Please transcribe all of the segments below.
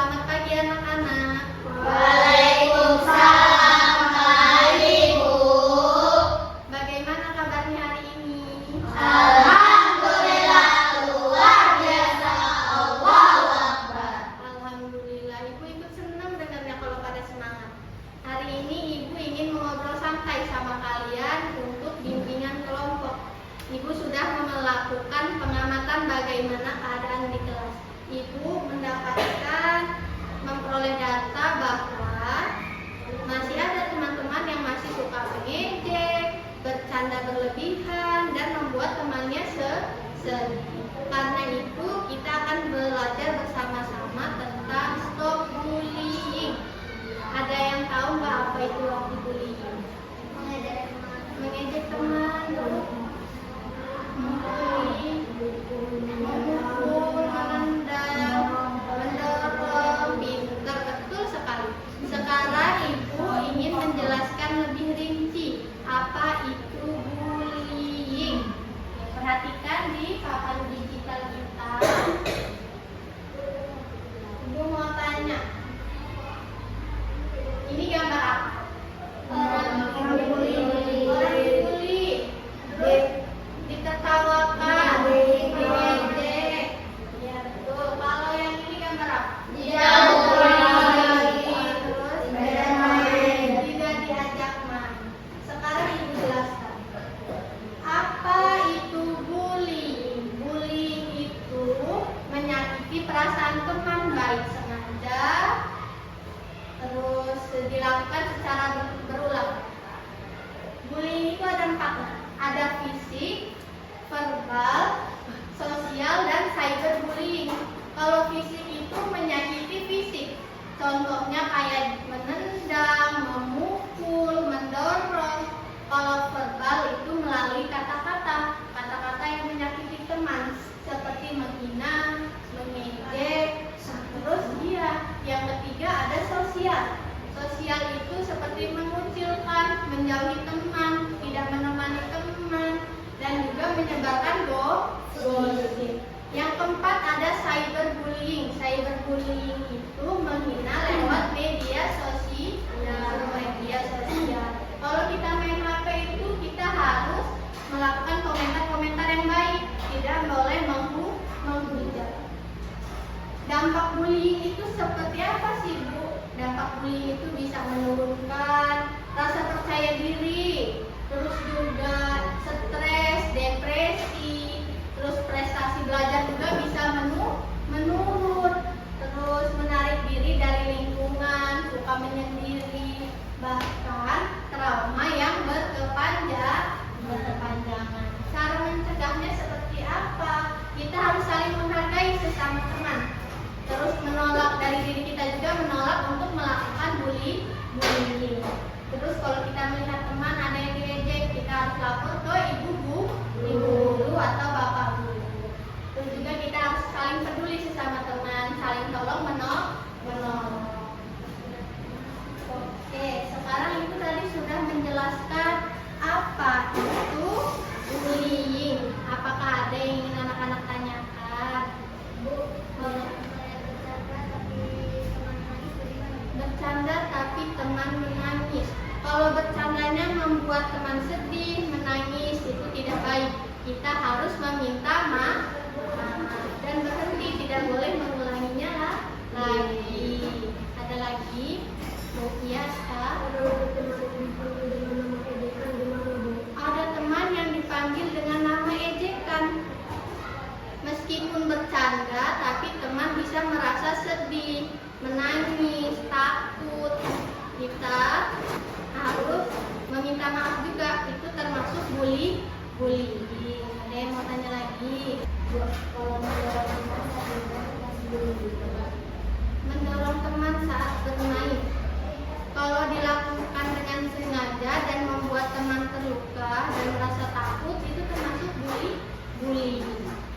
Selamat pagi anak-anak. Waalaikumsalam Kak Ibu. Bagaimana kabarnya hari ini? Alhamdulillah luar biasa. Allahu Akbar. Alhamdulillah, Ibu ikut senang dengarnya kalau pada semangat. Hari ini Ibu ingin mengobrol santai sama kalian untuk bimbingan kelompok. Ibu sudah melakukan pengamatan bagaimana keadaan di kelas. Ibu memperoleh data bahwa masih ada teman-teman yang masih suka mengejek, bercanda berlebihan, dan membuat temannya sedih. Karena itu kita akan belajar bersama-sama tentang stop bullying. Ada yang tahu nggak apa itu arti bullying? Mengejek teman, membuli, memukul, menendang, mendorong, pintar, betul sekali. Sekarang Ibu ingin menjelaskan lebih rinci apa itu bullying. Perhatikan di papan digital kita. Ibu mau tanya, ini gambar apa? Orang bully, ditertawakan, diejek. Ya betul. Kalau yang ini gambar apa? Terus tidak diajak main. Sekarang Ibu jelaskan. Apa itu bullying? Bullying itu menyakiti perasaan teman baik sengaja, terus dilakukan secara berulang. Bullying itu ada 4, ada fisik, verbal, sosial, dan cyberbullying. Kalau fisik itu menyakiti fisik, contohnya kayak menendang, memukul, mendorong. Kalau verbal itu melalui kata-kata yang menyakiti teman, seperti menghina, mengejek. Terus yang ketiga ada sosial. Sosial itu seperti mengucilkan, menjauhi teman, tidak menemani teman, dan juga menyebarkan gosip. Yang keempat ada cyberbullying. Cyberbullying itu menghina lewat media sosial. Kalau kita main HP itu kita harus melakukan komentar-komentar yang baik, tidak boleh menghujat. Dampak bullying itu seperti apa sih, Bu? Dampak bullying itu bisa menurunkan rasa percaya diri, terus juga stres, depresi, terus prestasi belajar juga bisa menurun, terus menarik diri dari lingkungan, suka menyendiri, bahkan trauma yang berkepanjangan. Cara mencegahnya seperti apa? Kita harus saling menghargai sesama teman. Terus menolak dari diri kita juga, menolak untuk melakukan bullying. Terus kalau kita melihat teman ada yang diejek, kita harus lapor ke ibu guru atau bapak guru. Terus juga kita harus saling peduli sesama teman, saling tolong menolong. Oke, sekarang Ibu tadi sudah menjelaskan apa itu bullying. Apakah ada yang ingin anak-anak tanyakan? Bercanda tapi teman menangis. Kalau bercandanya membuat teman sedih, menangis, itu tidak baik. Kita harus meminta maaf dan berhenti, tidak boleh mengulanginya lagi. Ada lagi? Iya, Kak. Ada teman yang dipanggil dengan nama ejekan. Meskipun bercanda, tapi teman bisa merasa sedih, menangis, takut. Kita harus meminta maaf juga. Itu termasuk bullying. Ada yang mau tanya lagi? Mendorong teman saat bermain. Kalau dilakukan dengan sengaja dan membuat teman terluka dan merasa takut, itu termasuk bullying.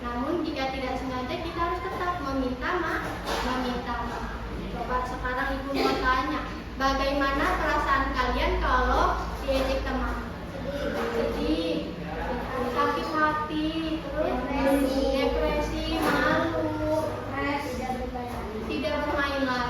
Namun jika tidak sengaja, kita harus tetap meminta maaf. Coba sekarang Ibu mau tanya, bagaimana perasaan kalian kalau diejek teman? Sedih, sakit hati, terus depresi, malu, tidak bermain lagi.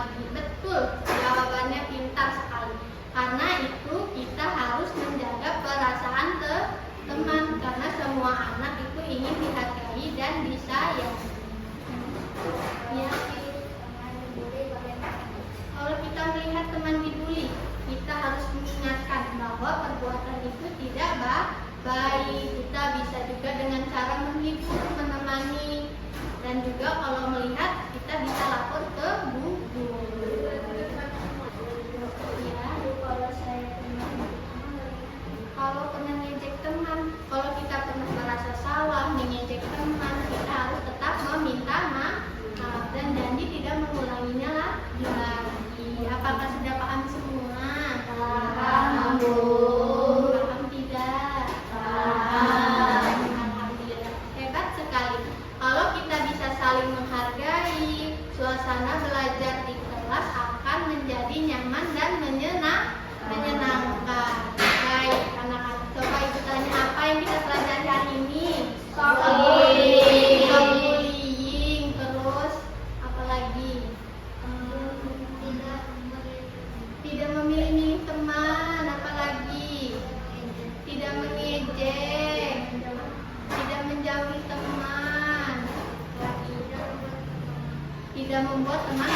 tidak membuat teman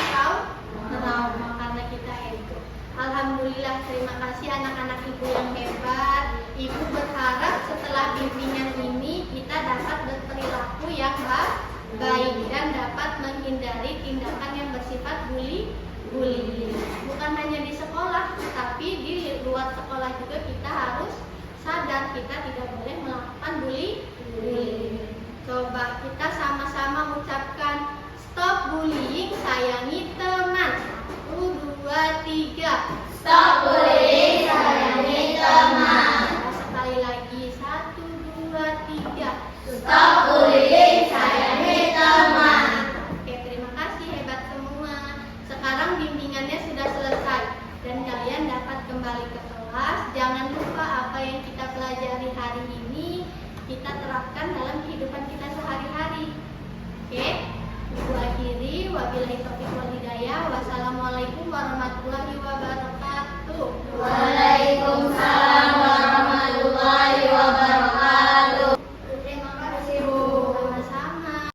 trauma karena kita ego. Alhamdulillah, terima kasih anak-anak ibu yang hebat. Ibu berharap setelah bimbingan ini kita dapat berperilaku yang baik dan dapat menghindari tindakan yang bersifat bullying. Bukan hanya di sekolah, tapi di luar sekolah juga kita harus sadar kita tidak boleh melakukan bullying. Coba kita sama-sama ucapkan stop bullying, sayangi teman. 1, 2, 3. Stop bullying, sayangi teman. Sekali lagi, 1, 2, 3. Stop bullying, sayangi teman. Oke, terima kasih hebat semua. Sekarang bimbingannya sudah selesai dan kalian dapat kembali ke kelas. Jangan lupa apa yang kita pelajari hari ini kita terapkan dalam kehidupan kita sehari-hari. Oke? Ibu akhiri, wabillahi taufiq wal hidayah. Wassalamualaikum warahmatullahi wabarakatuh.